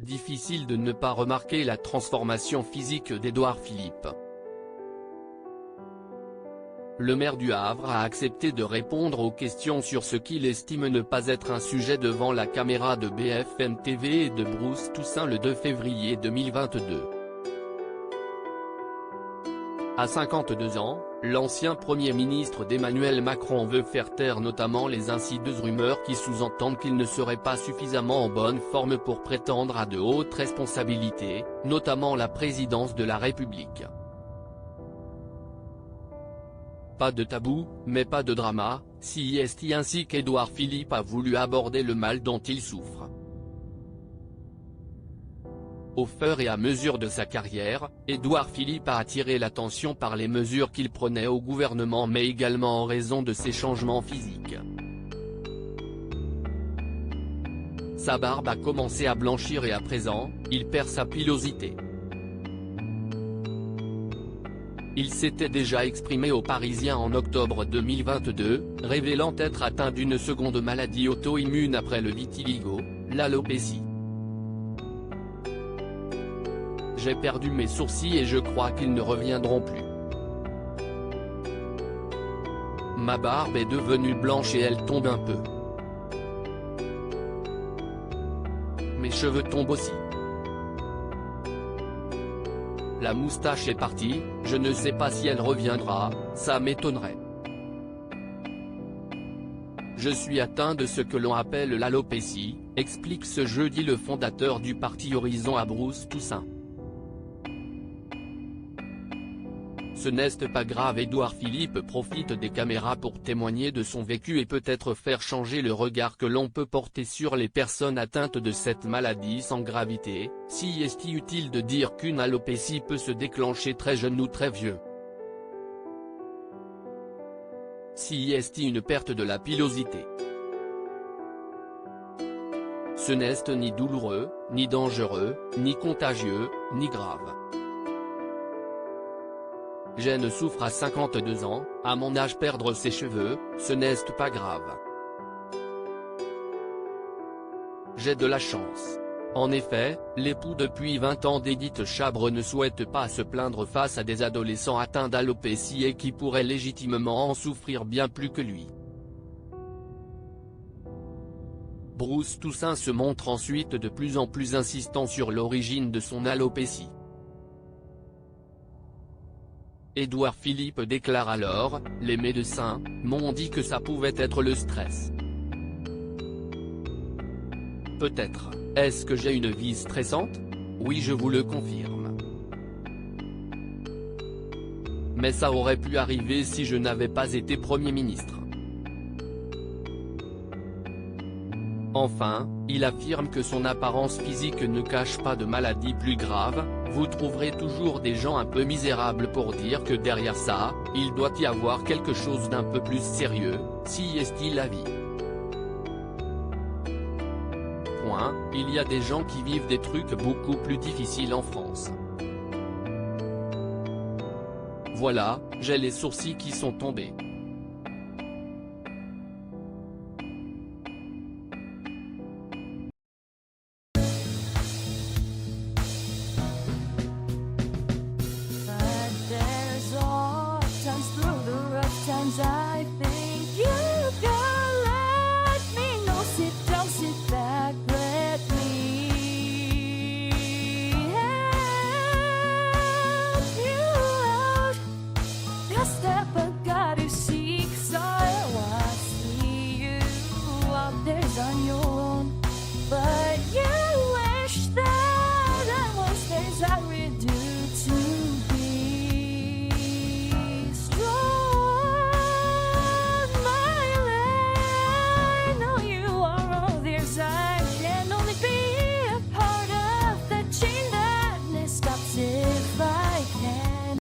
difficile de ne pas remarquer la transformation physique d'Édouard Philippe. Le maire du Havre a accepté de répondre aux questions sur ce qu'il estime ne pas être un sujet devant la caméra de BFM TV et de Bruce Toussaint le 2 février 2022. À 52 ans, l'ancien Premier ministre d'Emmanuel Macron veut faire taire notamment les insidieuses rumeurs qui sous-entendent qu'il ne serait pas suffisamment en bonne forme pour prétendre à de hautes responsabilités, notamment la présidence de la République. Pas de tabou, mais pas de drama, CIST ainsi qu'Édouard Philippe a voulu aborder le mal dont il souffre. Au fur et à mesure de sa carrière, Édouard Philippe a attiré l'attention par les mesures qu'il prenait au gouvernement mais également en raison de ses changements physiques. Sa barbe a commencé à blanchir et à présent, il perd sa pilosité. Il s'était déjà exprimé aux Parisiens en octobre 2022, révélant être atteint d'une seconde maladie auto-immune après le vitiligo, l'alopécie. J'ai perdu mes sourcils et je crois qu'ils ne reviendront plus. Ma barbe est devenue blanche et elle tombe un peu. Mes cheveux tombent aussi. La moustache est partie, je ne sais pas si elle reviendra, ça m'étonnerait. Je suis atteint de ce que l'on appelle l'alopécie, explique ce jeudi le fondateur du parti Horizon à Bruce Toussaint. Ce n'est pas grave. Édouard Philippe profite des caméras pour témoigner de son vécu et peut-être faire changer le regard que l'on peut porter sur les personnes atteintes de cette maladie sans gravité. Si est-il utile de dire qu'une alopécie peut se déclencher très jeune ou très vieux? Si est-il une perte de la pilosité? Ce n'est ni douloureux, ni dangereux, ni contagieux, ni grave. Je ne souffre à 52 ans, à mon âge perdre ses cheveux, ce n'est pas grave. J'ai de la chance. En effet, l'époux depuis 20 ans d'Édith Chabre ne souhaite pas se plaindre face à des adolescents atteints d'alopécie et qui pourraient légitimement en souffrir bien plus que lui. Bruce Toussaint se montre ensuite de plus en plus insistant sur l'origine de son alopécie. Édouard Philippe déclare alors, « Les médecins m'ont dit que ça pouvait être le stress. Peut-être, est-ce que j'ai une vie stressante? Oui, je vous le confirme. Mais ça aurait pu arriver si je n'avais pas été Premier ministre. » Enfin, il affirme que son apparence physique ne cache pas de maladie plus grave. Vous trouverez toujours des gens un peu misérables pour dire que derrière ça, il doit y avoir quelque chose d'un peu plus sérieux, si est-il la vie. Point, il y a des gens qui vivent des trucs beaucoup plus difficiles en France. Voilà, j'ai les sourcils qui sont tombés. But there's all times through the rough times I think